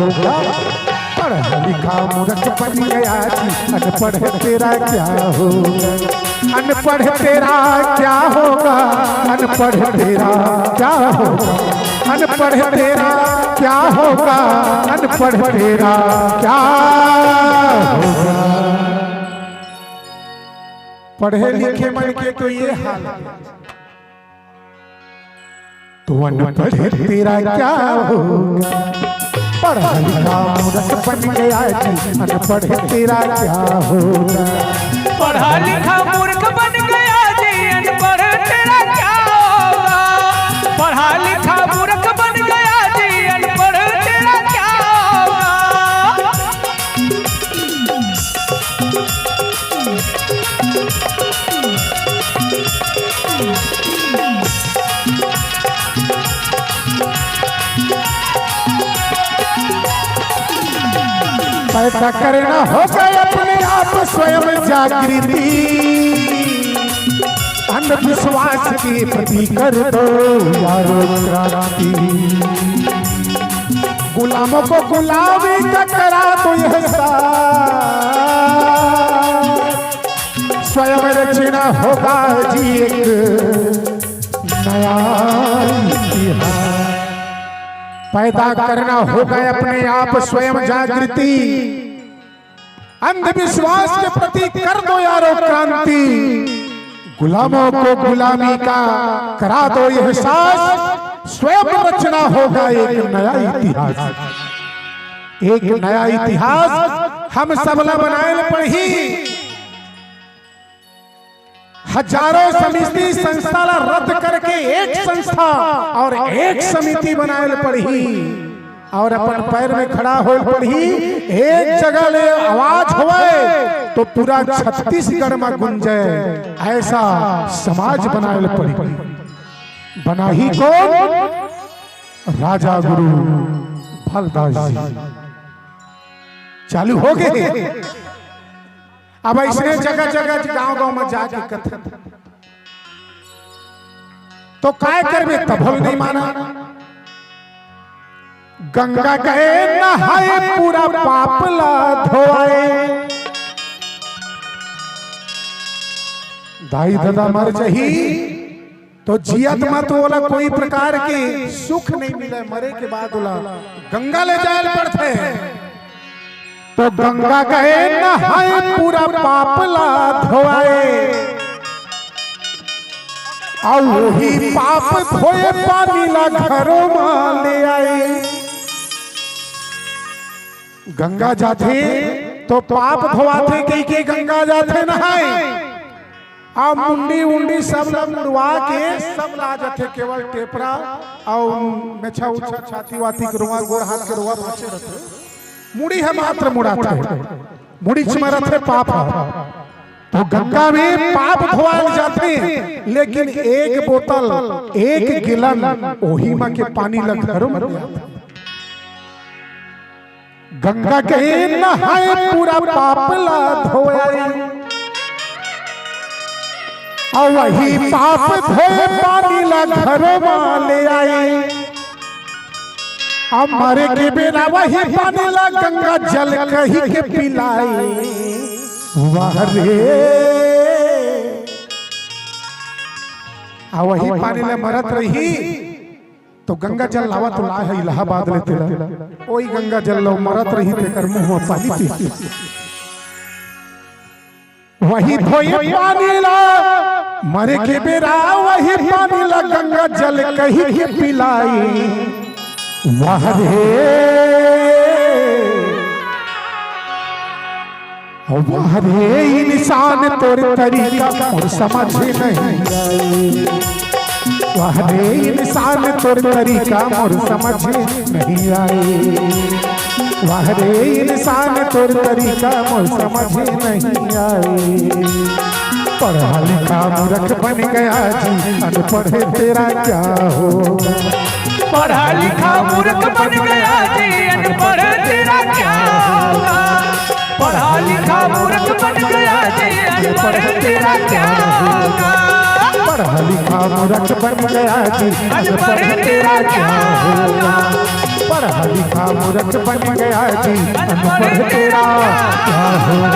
होगा। पढ़ा लिखा मूर्ख बन गया जी, अनपढ़ तेरा क्या होगा। अनपढ़ तेरा क्या होगा, अनपढ़ तेरा क्या होगा, अनपढ़ तेरा क्या होगा, अनपढ़ तेरा क्या होगा। पढ़े लिखे मन के तो ये हाल, तो अनपढ़ तेरा क्या होगा। पढ़ा लिखा मूर्ख बन गया जी, अनपढ़ तेरा क्या होगा। पढ़ा लिखा मूर्ख बन गया जी, अनपढ़ तेरा क्या होगा। पढ़ा लिखा मूर्ख बन गया जी, अनपढ़ तेरा क्या होगा। पैदा करना होगा अपने आप स्वयं जागृति। अंधविश्वास के प्रति कर दो यारो क्रांति। गुलामों को गुलामी का करा दो यह स्वयं रचना होगा जी एक नया इतिहास। पैदा करना होगा अपने आप स्वयं जागृति। अंधविश्वास के प्रति कर दो यारो क्रांति। गुलामों को गुलामी का करा दो एहसास। स्वयं रचना होगा एक नया इतिहास। एक नया इतिहास हम सबला बनाए पढ़ी। हजारों समिति संस्था रद्द करके एक संस्था और एक समिति बनाए पढ़ी और अपन पैर में खड़ा हो पढ़ी। एक जगह ले आवाज होए तो पूरा छत्तीसगढ़ में गुंजे, ऐसा समाज बनाए पढ़ी। बना ही कौन? राजा गुरु भलदास जी। चालू हो गए। अब ऐसे जगह जगह गांव गांव में जाके कथन तो काय करबे, तब नहीं माना। गंगा गए नहाए पूरा पाप ला धोआए। दाई दादा मर जही तो जियत मत वाला कोई प्रकार के सुख नहीं मिले। मरे के बाद वाला गंगा ले जाए पड़ते। तो गंगा गए नहाए पूरा पाप ला धोआए। और वही पाप धोए पानी ला घरों में ले आए। गंगा जाते तो पाप धोआते कई के गंगा जाते नहाए। अब मुंडी उंडी सब मुड़वा के सब ला जाते। केवल टेपरा और मेछा उछा छाती वाती के रुआ गोड़ हाथ के रुआ बचे रहते। मुड़ी है मात्र मुड़ाता है, मुड़ी चमरत है पाप है। तो गंगा में पाप धोआए जाते हैं, लेकिन एक बोतल एक गिलन ओही मां के पानी लग घरों में गंगा के नहाए पूरा पाप ला धोआए। और वही पाप धोए पानी ला घरों में ले आए। अब मरे के बिना वही पानी ला गंगा जल कही के पिलाई। वाह रे वही पानी ला मरत रही तो गंगा जल लावा तो ला है इलाहाबाद लेते वही गंगा जल लो मरत रही तेकर मुंह में पानी पी। वही धोए पानी ला मरे के बेरा वही पानी ला गंगा जल कही के पिलाई। वाह रे वाह रे इंसान तोर तरीका और समझ नहीं आए। वाह रे इंसान तोर तरीका और समझ नहीं आए। वाह रे इंसान तोर तरीका और समझ नहीं आए। पढ़ा लिखा मूर्ख बन गया जी, अनपढ़ तेरा क्या होगा। पढ़ा लिखा मूर्ख बन गया जी, अनपढ़ तेरा क्या होगा। पढ़ा लिखा मूर्ख बन गया जी, अनपढ़ तेरा क्या होगा। पढ़ा लिखा मूर्ख बन गया जी, अनपढ़ तेरा क्या होगा। पढ़ा लिखा मूर्ख बन गया जी अनपढ़ तेरा क्या होगा।